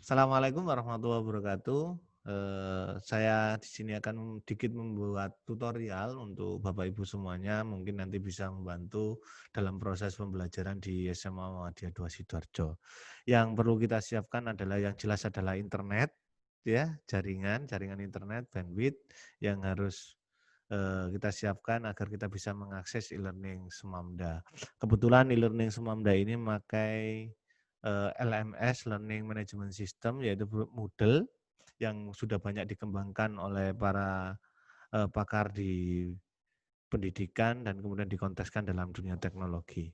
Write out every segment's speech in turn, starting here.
Assalamualaikum warahmatullahi wabarakatuh. Saya di sini akan sedikit membuat tutorial untuk Bapak Ibu semuanya, mungkin nanti bisa membantu dalam proses pembelajaran di SMA Muhammadiyah 2 Sidoarjo. Yang perlu kita siapkan adalah yang jelas adalah internet, ya, jaringan internet, bandwidth yang harus kita siapkan agar kita bisa mengakses e-learning Semamda. Kebetulan e-learning Semamda ini memakai LMS (Learning Management System) yaitu Moodle yang sudah banyak dikembangkan oleh para pakar di pendidikan dan kemudian dikonteskan dalam dunia teknologi.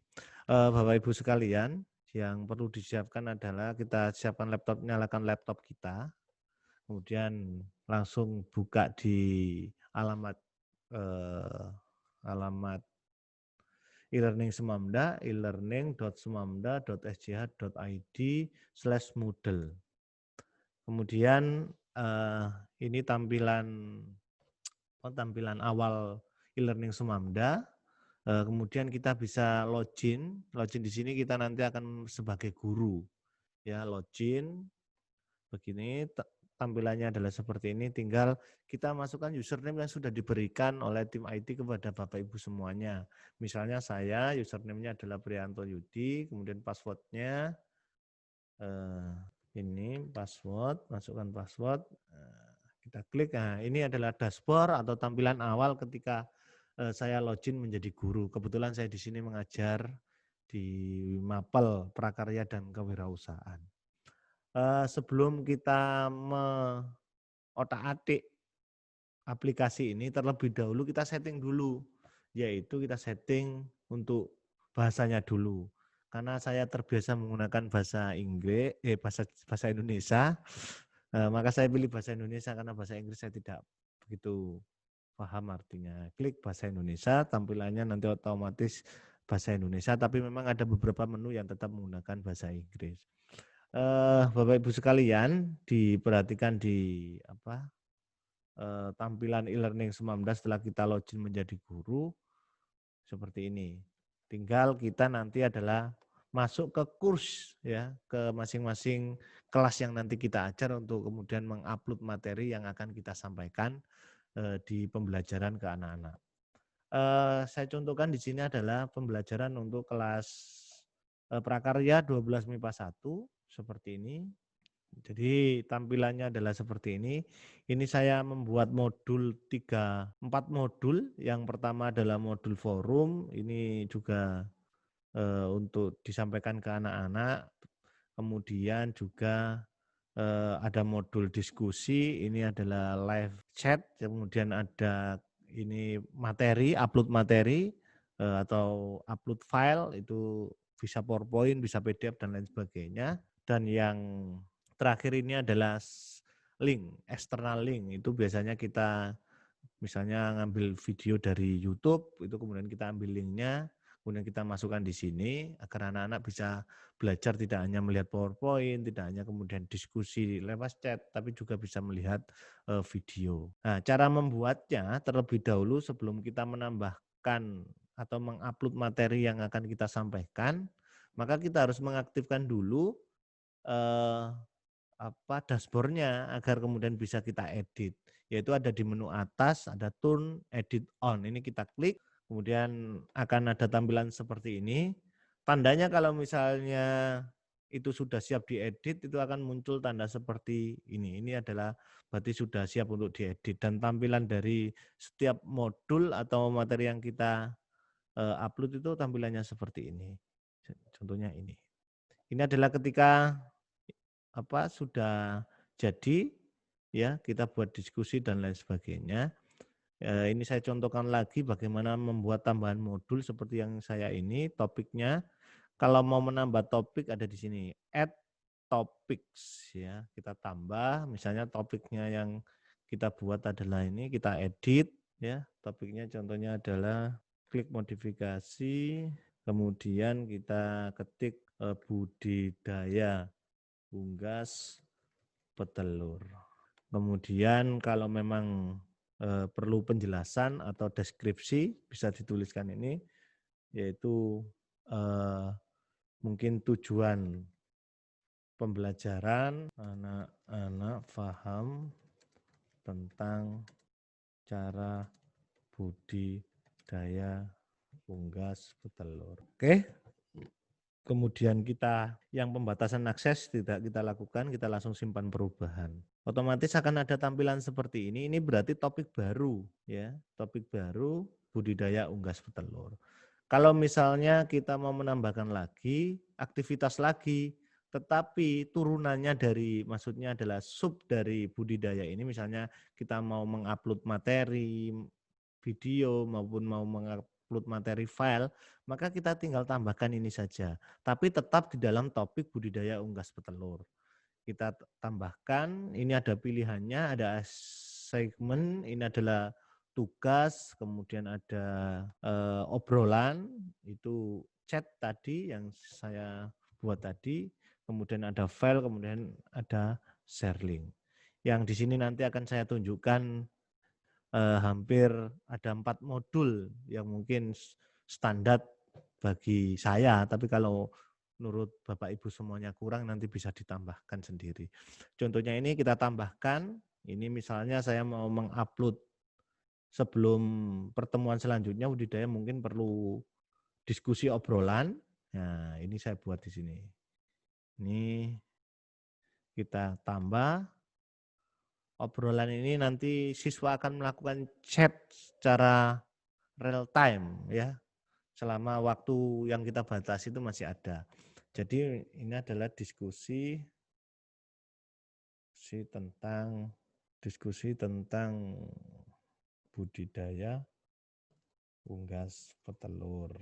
Bapak Ibu sekalian, yang perlu disiapkan adalah kita siapkan laptop, nyalakan laptop kita, kemudian langsung buka di alamat eh, alamat e-learning Semamda, e-learning.semamda.sj.id/moodle. Kemudian ini tampilan awal e-learning Semamda. Kemudian kita bisa login. Login di sini kita nanti akan sebagai guru. Ya, login begini tampilannya adalah seperti ini, tinggal kita masukkan username yang sudah diberikan oleh tim IT kepada Bapak Ibu semuanya. Misalnya saya username-nya adalah Prianto Yudi, kemudian password-nya ini password, masukkan password, kita klik. Nah, ini adalah dashboard atau tampilan awal ketika saya login menjadi guru. Kebetulan saya di sini mengajar di Mapel Prakarya dan Kewirausahaan. Sebelum kita otak-atik aplikasi ini, terlebih dahulu kita setting dulu, yaitu kita setting untuk bahasanya dulu. Karena saya terbiasa menggunakan bahasa Inggris, bahasa Indonesia, maka saya pilih bahasa Indonesia karena bahasa Inggris saya tidak begitu paham artinya. Klik bahasa Indonesia, tampilannya nanti otomatis bahasa Indonesia, tapi memang ada beberapa menu yang tetap menggunakan bahasa Inggris. Bapak Ibu sekalian, diperhatikan di tampilan e-learning Semamda setelah kita login menjadi guru seperti ini. Tinggal kita nanti adalah masuk ke kurs, ya, ke masing-masing kelas yang nanti kita ajar untuk kemudian mengupload materi yang akan kita sampaikan di pembelajaran ke anak-anak. Saya contohkan di sini adalah pembelajaran untuk kelas prakarya 12 MIPA 1 seperti ini. Jadi tampilannya adalah seperti ini. Ini saya membuat modul 4 modul. Yang pertama adalah modul forum. Ini juga untuk disampaikan ke anak-anak. Kemudian juga ada modul diskusi. Ini adalah live chat. Kemudian ada ini materi, upload materi atau upload file. Itu bisa PowerPoint, bisa PDF dan lain sebagainya. Dan yang terakhir ini adalah link, external link. Itu biasanya kita misalnya ngambil video dari YouTube, itu kemudian kita ambil linknya, kemudian kita masukkan di sini agar anak-anak bisa belajar tidak hanya melihat PowerPoint, tidak hanya kemudian diskusi lewat chat, tapi juga bisa melihat video. Nah, cara membuatnya terlebih dahulu sebelum kita menambahkan atau mengupload materi yang akan kita sampaikan, maka kita harus mengaktifkan dulu dashboard-nya agar kemudian bisa kita edit. Yaitu ada di menu atas, ada turn edit on. Ini kita klik, kemudian akan ada tampilan seperti ini. Tandanya kalau misalnya itu sudah siap diedit, itu akan muncul tanda seperti ini. Ini adalah berarti sudah siap untuk diedit. Dan tampilan dari setiap modul atau materi yang kita upload itu tampilannya seperti ini. Contohnya ini. Ini adalah ketika sudah jadi, ya, kita buat diskusi dan lain sebagainya. Ini saya contohkan lagi bagaimana membuat tambahan modul seperti yang saya ini. Topiknya, kalau mau menambah topik ada di sini, add topics, ya. Kita tambah, misalnya topiknya yang kita buat adalah ini, kita edit, ya. Topiknya contohnya adalah klik modifikasi, kemudian kita ketik budidaya unggas petelur. Kemudian kalau memang perlu penjelasan atau deskripsi bisa dituliskan ini, yaitu mungkin tujuan pembelajaran anak-anak paham tentang cara budidaya unggas petelur. Oke. Kemudian kita yang pembatasan akses tidak kita lakukan, kita langsung simpan perubahan. Otomatis akan ada tampilan seperti ini. Ini berarti topik baru ya, topik baru budidaya unggas petelur. Kalau misalnya kita mau menambahkan lagi, aktivitas lagi, tetapi turunannya dari, maksudnya adalah sub dari budidaya ini, misalnya kita mau mengupload materi, video maupun mau mengupload materi file, maka kita tinggal tambahkan ini saja. Tapi tetap di dalam topik budidaya unggas petelur. Kita tambahkan, ini ada pilihannya, ada segmen, ini adalah tugas, kemudian ada obrolan, itu chat tadi yang saya buat tadi, kemudian ada file, kemudian ada share link. Yang di sini nanti akan saya tunjukkan hampir ada 4 modul yang mungkin standar bagi saya, tapi kalau menurut Bapak Ibu semuanya kurang nanti bisa ditambahkan sendiri. Contohnya ini kita tambahkan, ini misalnya saya mau mengupload sebelum pertemuan selanjutnya budidaya mungkin perlu diskusi obrolan. Nah, ini saya buat di sini. Ini kita tambah. Obrolan ini nanti siswa akan melakukan chat secara real time ya. Selama waktu yang kita batasi itu masih ada. Jadi ini adalah diskusi tentang budidaya unggas petelur.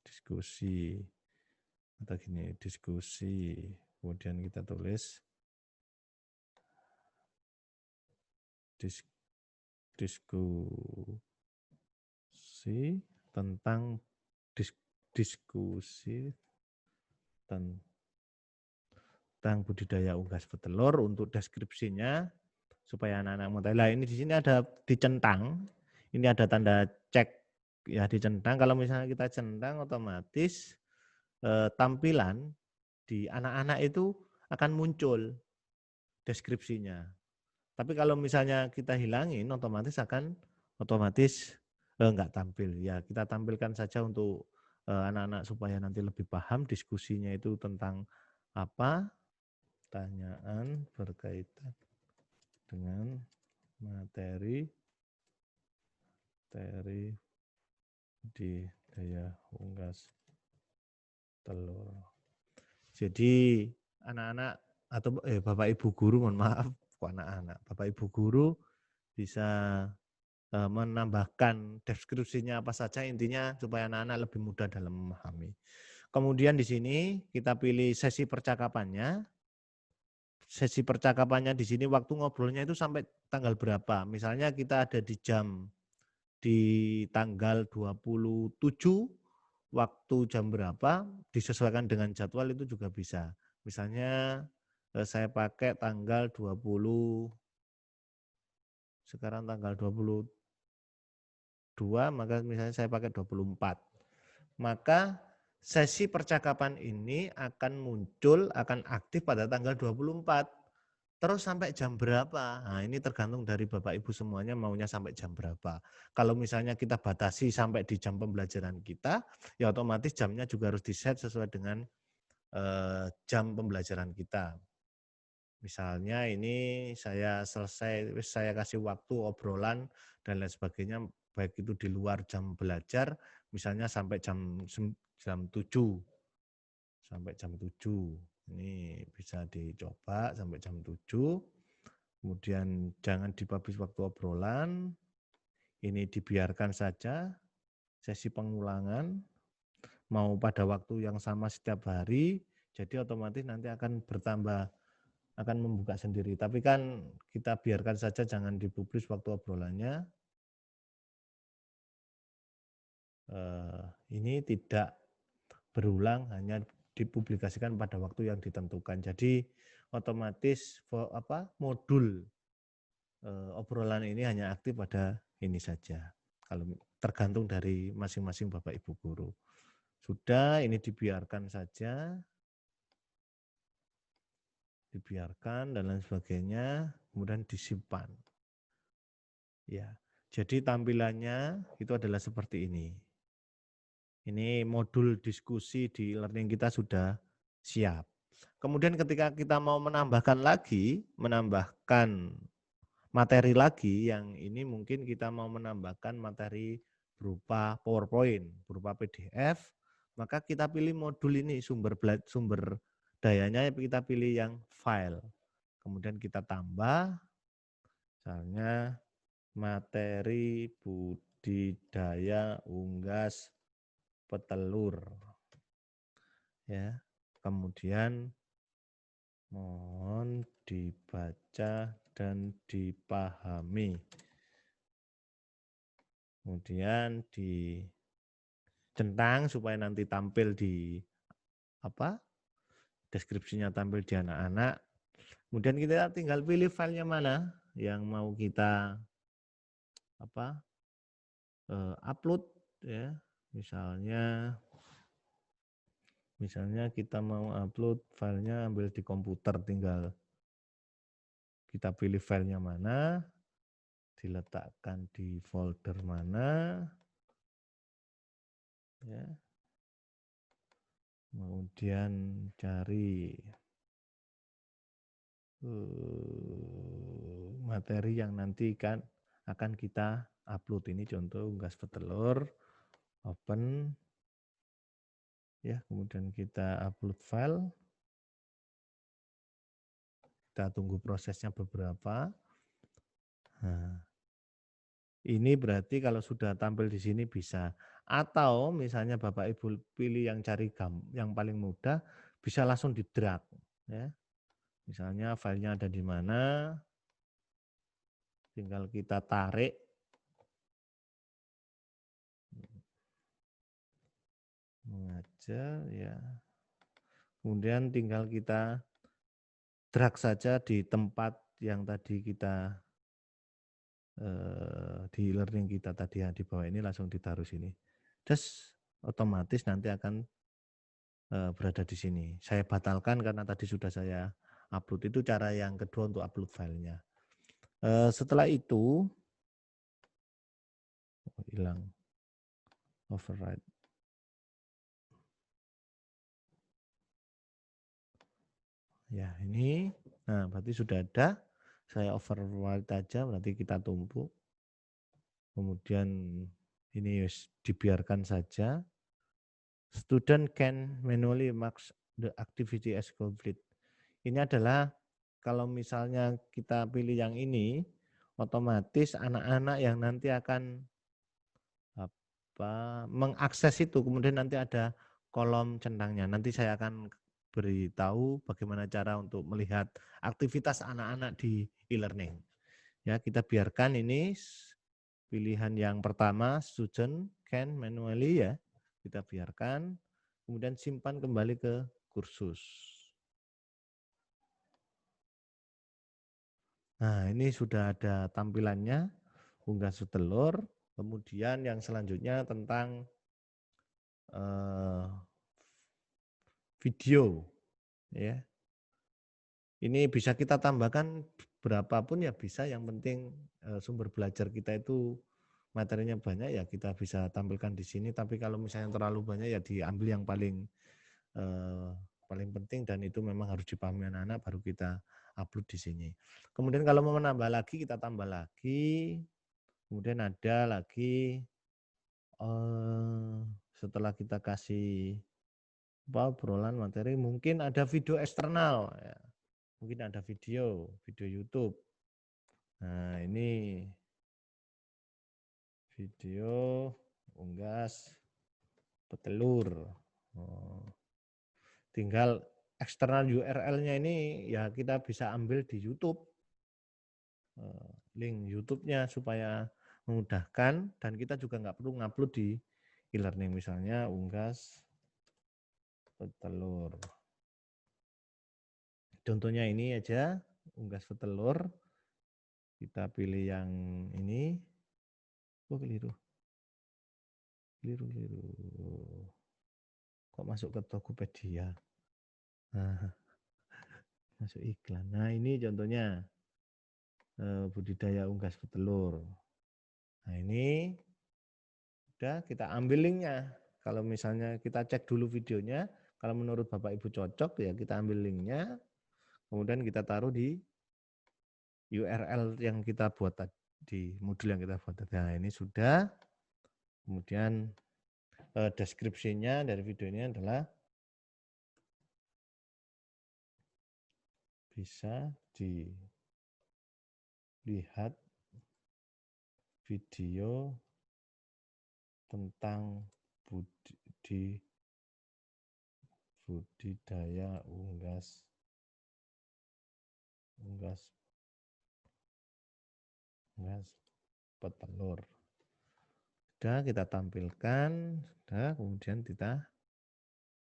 Diskusi atau gini, diskusi. Kemudian kita tulis diskusi tentang budidaya unggas petelur. Untuk deskripsinya supaya anak-anak mengetahui. Nah, ini di sini ada dicentang. Ini ada tanda cek ya, dicentang. Kalau misalnya kita centang, otomatis tampilan di anak-anak itu akan muncul deskripsinya. Tapi kalau misalnya kita hilangin, otomatis enggak tampil. Ya, kita tampilkan saja untuk anak-anak supaya nanti lebih paham diskusinya itu tentang apa. Pertanyaan berkaitan dengan materi di daya unggas telur. Jadi anak-anak atau Bapak Ibu guru, mohon maaf, kok anak-anak, Bapak Ibu guru bisa menambahkan deskripsinya apa saja, intinya supaya anak-anak lebih mudah dalam memahami. Kemudian di sini kita pilih sesi percakapannya. Sesi percakapannya di sini waktu ngobrolnya itu sampai tanggal berapa. Misalnya kita ada di tanggal 27, waktu jam berapa, disesuaikan dengan jadwal itu juga bisa. Misalnya saya pakai tanggal 20, sekarang tanggal 22, maka misalnya saya pakai 24. Maka sesi percakapan ini akan muncul, akan aktif pada tanggal 24. Terus sampai jam berapa? Nah, ini tergantung dari Bapak Ibu semuanya maunya sampai jam berapa. Kalau misalnya kita batasi sampai di jam pembelajaran kita, ya otomatis jamnya juga harus di-set sesuai dengan jam pembelajaran kita. Misalnya ini saya selesai, saya kasih waktu obrolan dan lain sebagainya, baik itu di luar jam belajar, misalnya sampai jam 7. Sampai jam 7. Ini bisa dicoba sampai jam 7. Kemudian jangan dipublish waktu obrolan. Ini dibiarkan saja sesi pengulangan mau pada waktu yang sama setiap hari. Jadi otomatis nanti akan bertambah, akan membuka sendiri. Tapi kan kita biarkan saja, jangan dipublish waktu obrolannya. Ini tidak berulang, hanya dipublikasikan pada waktu yang ditentukan. Jadi otomatis modul obrolan ini hanya aktif pada ini saja. Kalau tergantung dari masing-masing Bapak Ibu guru. Sudah, ini dibiarkan saja. Dibiarkan dan lain sebagainya, kemudian disimpan. Ya, jadi tampilannya itu adalah seperti ini. Ini modul diskusi di learning kita sudah siap. Kemudian ketika kita mau menambahkan materi lagi, yang ini mungkin kita mau menambahkan materi berupa PowerPoint, berupa PDF, maka kita pilih modul ini, sumber dayanya kita pilih yang file. Kemudian kita tambah, misalnya materi budidaya unggas petelur. Ya, kemudian mohon dibaca dan dipahami. Kemudian dicentang supaya nanti tampil di deskripsinya tampil di anak-anak. Kemudian kita tinggal pilih filenya mana yang mau kita upload ya. Misalnya kita mau upload filenya ambil di komputer, tinggal kita pilih filenya mana, diletakkan di folder mana, ya. Kemudian cari materi yang nanti akan kita upload. Ini contoh unggas petelur, open, ya. Kemudian kita upload file. Kita tunggu prosesnya beberapa. Nah, ini berarti kalau sudah tampil di sini bisa. Atau misalnya Bapak Ibu pilih yang yang paling mudah, bisa langsung di drag. Ya. Misalnya filenya ada di mana, tinggal kita tarik. Mengajar ya. Kemudian tinggal kita drag saja di tempat yang tadi kita di learning kita tadi ya, di bawah ini langsung ditaruh sini. Terus otomatis nanti akan berada di sini. Saya batalkan karena tadi sudah saya upload. Itu cara yang kedua untuk upload filenya. Setelah itu hilang override. Ya ini, nah berarti sudah ada. Saya override aja, berarti kita tumpuk. Kemudian ini dibiarkan saja. Student can manually mark the activity as complete. Ini adalah kalau misalnya kita pilih yang ini, otomatis anak-anak yang nanti akan mengakses itu, kemudian nanti ada kolom centangnya. Nanti saya akan beritahu bagaimana cara untuk melihat aktivitas anak-anak di e-learning. Ya, kita biarkan ini pilihan yang pertama, student can manually ya. Kita biarkan, kemudian simpan kembali ke kursus. Nah, ini sudah ada tampilannya, unggas petelur. Kemudian yang selanjutnya tentang video, ya. Ini bisa kita tambahkan berapapun ya bisa. Yang penting sumber belajar kita itu materinya banyak ya kita bisa tampilkan di sini. Tapi kalau misalnya terlalu banyak ya diambil yang paling penting dan itu memang harus dipahami anak-anak baru kita upload di sini. Kemudian kalau mau menambah lagi kita tambah lagi. Kemudian ada lagi setelah kita kasih obrolan materi mungkin ada video eksternal ya. Mungkin ada video YouTube. Nah, ini video unggas petelur. Tinggal eksternal URL-nya ini ya kita bisa ambil di YouTube. Link YouTube-nya supaya memudahkan dan kita juga nggak perlu ngupload di e-learning, misalnya unggas petelur. Contohnya ini aja, unggas petelur. Kita pilih yang ini. Oh, keliru. masuk ke Tokopedia. Nah, masuk iklan. Nah, ini contohnya budidaya unggas petelur. Nah, ini udah kita ambil linknya. Kalau misalnya kita cek dulu videonya, kalau menurut Bapak Ibu cocok ya kita ambil linknya, kemudian kita taruh di URL yang kita buat tadi, di modul yang kita buat tadi. Nah, ini sudah. Kemudian deskripsinya dari video ini adalah bisa dilihat video tentang budidaya unggas petelur. Sudah kita tampilkan, sudah kemudian kita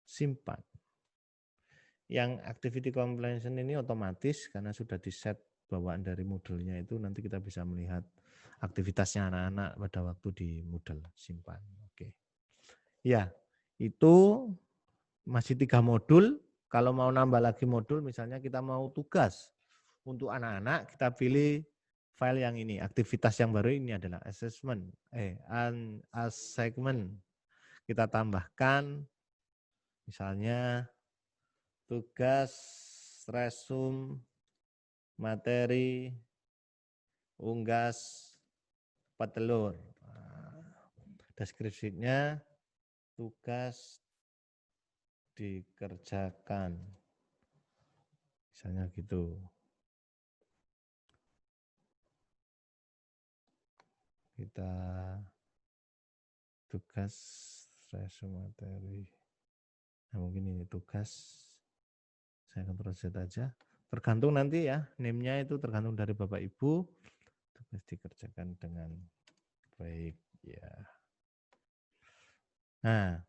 simpan. Yang activity completion ini otomatis karena sudah di-set bawaan dari modulnya itu, nanti kita bisa melihat aktivitasnya anak-anak pada waktu di Moodle simpan. Oke. Ya, itu masih 3 modul. Kalau mau nambah lagi modul, misalnya kita mau tugas untuk anak-anak, kita pilih file yang ini. Aktivitas yang baru ini adalah assignment. Kita tambahkan misalnya tugas resume materi unggas petelur. Deskripsinya tugas dikerjakan. Misalnya gitu. Kita tugas resume materi. Nah, mungkin ini tugas. Saya Ctrl Z aja. Tergantung nanti ya, name-nya itu tergantung dari Bapak Ibu. Tugas dikerjakan dengan baik ya. Nah,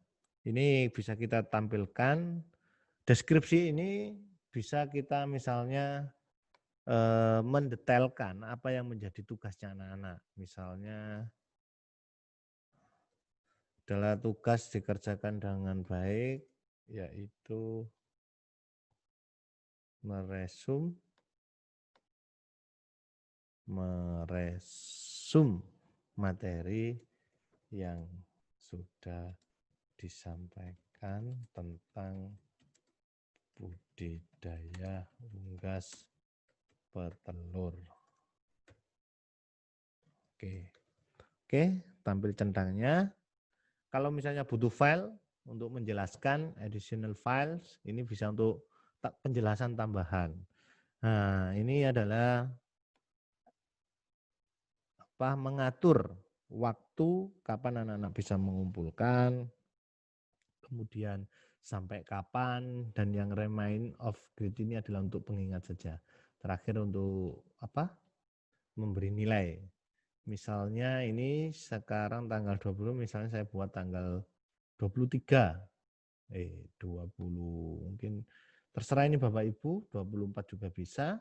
ini bisa kita tampilkan. Deskripsi ini bisa kita misalnya mendetailkan apa yang menjadi tugasnya anak-anak. Misalnya adalah tugas dikerjakan dengan baik, yaitu meresum materi yang sudah disampaikan tentang budidaya unggas petelur. Oke, tampil centangnya. Kalau misalnya butuh file untuk menjelaskan additional files, ini bisa untuk penjelasan tambahan. Nah, ini adalah mengatur waktu kapan anak-anak bisa mengumpulkan, kemudian sampai kapan, dan yang remind of grade ini adalah untuk pengingat saja. Terakhir untuk memberi nilai. Misalnya ini sekarang tanggal 20, misalnya saya buat tanggal 23. 20 mungkin terserah ini Bapak Ibu, 24 juga bisa.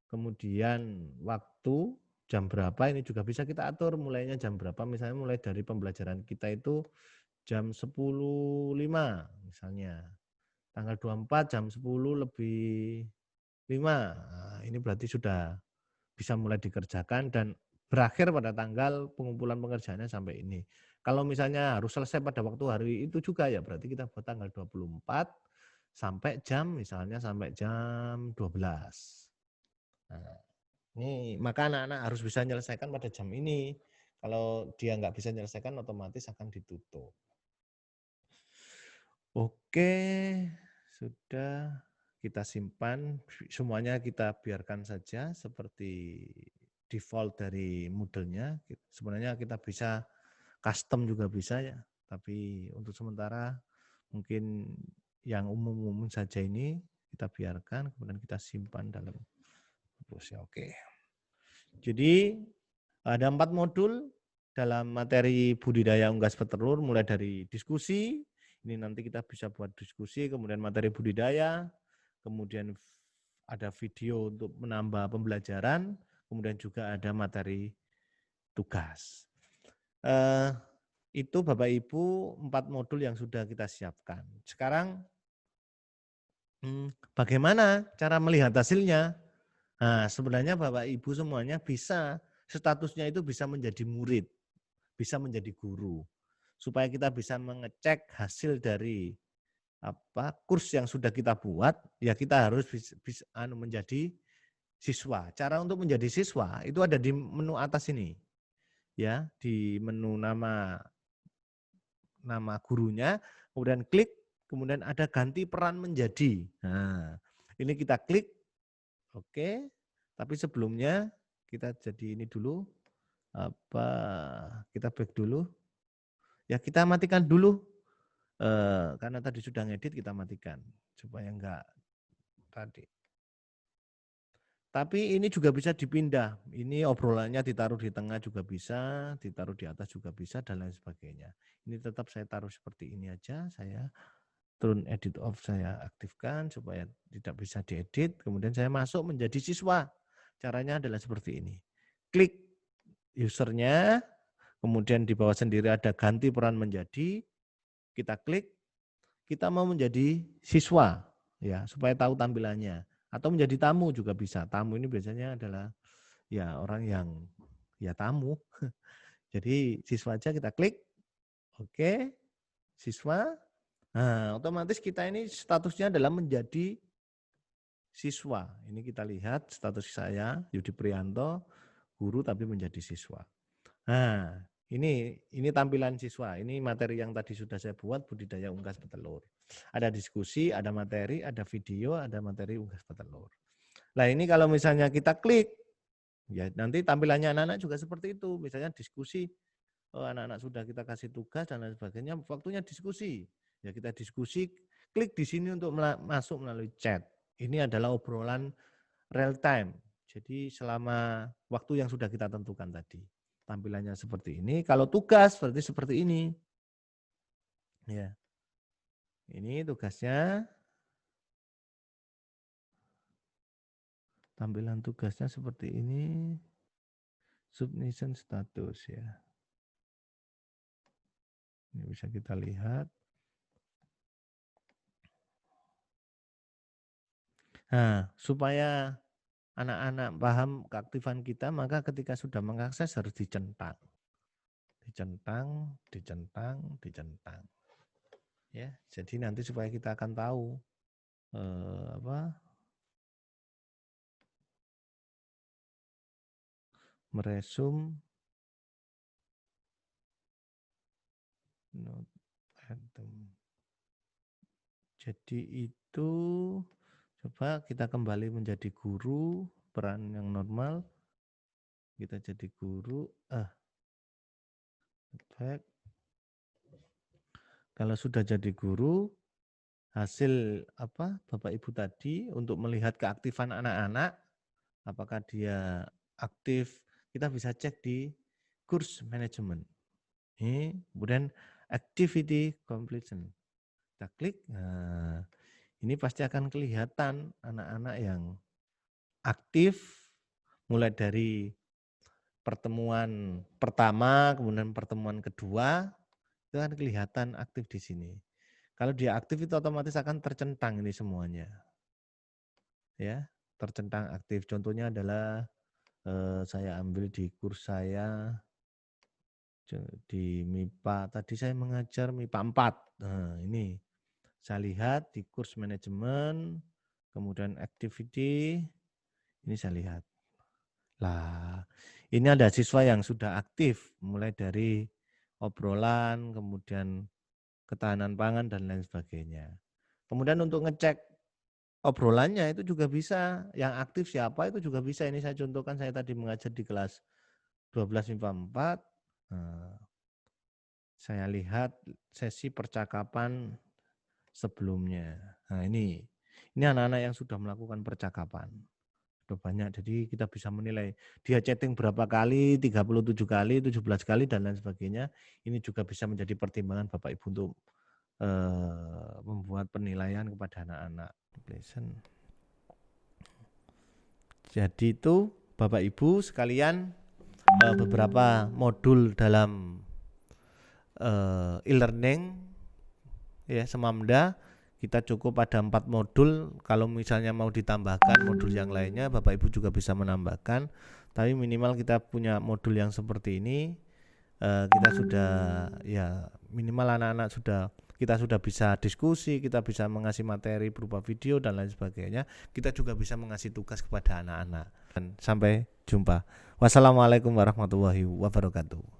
Kemudian waktu jam berapa ini juga bisa kita atur, mulainya jam berapa, misalnya mulai dari pembelajaran kita itu jam 10.05 misalnya. Tanggal 24 jam 10:05. Nah, ini berarti sudah bisa mulai dikerjakan dan berakhir pada tanggal pengumpulan pengerjaannya sampai ini. Kalau misalnya harus selesai pada waktu hari itu juga ya berarti kita buat tanggal 24 sampai jam 12. Nah, ini maka anak-anak harus bisa menyelesaikan pada jam ini. Kalau dia nggak bisa menyelesaikan otomatis akan ditutup. Oke, sudah kita simpan. Semuanya kita biarkan saja seperti default dari Moodle-nya. Sebenarnya kita bisa custom juga bisa ya. Tapi untuk sementara mungkin yang umum-umum saja ini kita biarkan, kemudian kita simpan dalam ya. Oke. Jadi ada 4 modul dalam materi budidaya unggas petelur, mulai dari diskusi, ini nanti kita bisa buat diskusi, kemudian materi budidaya, kemudian ada video untuk menambah pembelajaran, kemudian juga ada materi tugas. Itu Bapak Ibu 4 modul yang sudah kita siapkan. Sekarang bagaimana cara melihat hasilnya? Nah, sebenarnya Bapak Ibu semuanya bisa, statusnya itu bisa menjadi murid, bisa menjadi guru. Supaya kita bisa mengecek hasil dari kurs yang sudah kita buat, ya kita harus bisa menjadi siswa. Cara untuk menjadi siswa itu ada di menu atas ini. Ya, di menu nama gurunya, kemudian klik, kemudian ada ganti peran menjadi. Nah, ini kita klik, oke. Tapi sebelumnya kita jadi ini dulu, kita back dulu. Ya kita matikan dulu, karena tadi sudah ngedit kita matikan supaya enggak tadi. Tapi ini juga bisa dipindah. Ini obrolannya ditaruh di tengah juga bisa, ditaruh di atas juga bisa, dan lain sebagainya. Ini tetap saya taruh seperti ini aja. Saya turn edit off, saya aktifkan supaya tidak bisa diedit. Kemudian saya masuk menjadi siswa. Caranya adalah seperti ini. Klik usernya, kemudian di bawah sendiri ada ganti peran menjadi. Kita klik, kita mau menjadi siswa, ya supaya tahu tampilannya. Atau menjadi tamu juga bisa. Tamu ini biasanya adalah ya orang yang ya tamu. Jadi siswa aja kita klik. Oke, siswa. Nah, otomatis kita ini statusnya adalah menjadi siswa. Ini kita lihat status saya Yudi Prianto, guru tapi menjadi siswa. Nah, ini tampilan siswa. Ini materi yang tadi sudah saya buat, budidaya unggas petelur. Ada diskusi, ada materi, ada video, ada materi unggas petelur. Nah, ini kalau misalnya kita klik, ya nanti tampilannya anak-anak juga seperti itu. Misalnya diskusi, anak-anak sudah kita kasih tugas dan lain sebagainya, waktunya diskusi. Ya kita diskusi, klik di sini untuk masuk melalui chat. Ini adalah obrolan real time. Jadi selama waktu yang sudah kita tentukan tadi. Tampilannya seperti ini. Kalau tugas berarti seperti ini. Ya. Ini tugasnya. Tampilan tugasnya seperti ini. Submission status ya. Ini bisa kita lihat. Nah, supaya anak-anak paham keaktifan kita, maka ketika sudah mengakses harus dicentang. Dicentang, dicentang, dicentang. Ya, jadi nanti supaya kita akan tahu meresum not item. Jadi itu coba kita kembali menjadi guru, peran yang normal. Kita jadi guru, back. Kalau sudah jadi guru, hasil Bapak Ibu tadi untuk melihat keaktifan anak-anak, apakah dia aktif, kita bisa cek di course management. Ini kemudian activity completion. Kita klik, nah, ini pasti akan kelihatan anak-anak yang aktif mulai dari pertemuan pertama, kemudian pertemuan kedua, itu kan kelihatan aktif di sini. Kalau dia aktif itu otomatis akan tercentang ini semuanya. Ya, tercentang aktif. Contohnya adalah saya ambil di kurs saya di MIPA. Tadi saya mengajar MIPA 4. Nah, ini saya lihat di kurs manajemen, kemudian activity, ini saya lihat. Lah, ini ada siswa yang sudah aktif mulai dari obrolan, kemudian ketahanan pangan dan lain sebagainya. Kemudian untuk ngecek obrolannya itu juga bisa, yang aktif siapa itu juga bisa. Ini saya contohkan, saya tadi mengajar di kelas 12 MIPA 4. Saya lihat sesi percakapan sebelumnya. Nah, ini anak-anak yang sudah melakukan percakapan. Sudah banyak, jadi kita bisa menilai dia chatting berapa kali, 37 kali, 17 kali, dan lain sebagainya. Ini juga bisa menjadi pertimbangan Bapak Ibu untuk membuat penilaian kepada anak-anak. Jadi itu Bapak Ibu sekalian beberapa modul dalam e-learning ya Semamda, kita cukup ada 4 modul. Kalau misalnya mau ditambahkan modul yang lainnya, Bapak Ibu juga bisa menambahkan. Tapi minimal kita punya modul yang seperti ini, kita sudah ya minimal anak-anak kita sudah bisa diskusi, kita bisa mengasih materi berupa video dan lain sebagainya. Kita juga bisa mengasih tugas kepada anak-anak. Dan sampai jumpa. Wassalamualaikum warahmatullahi wabarakatuh.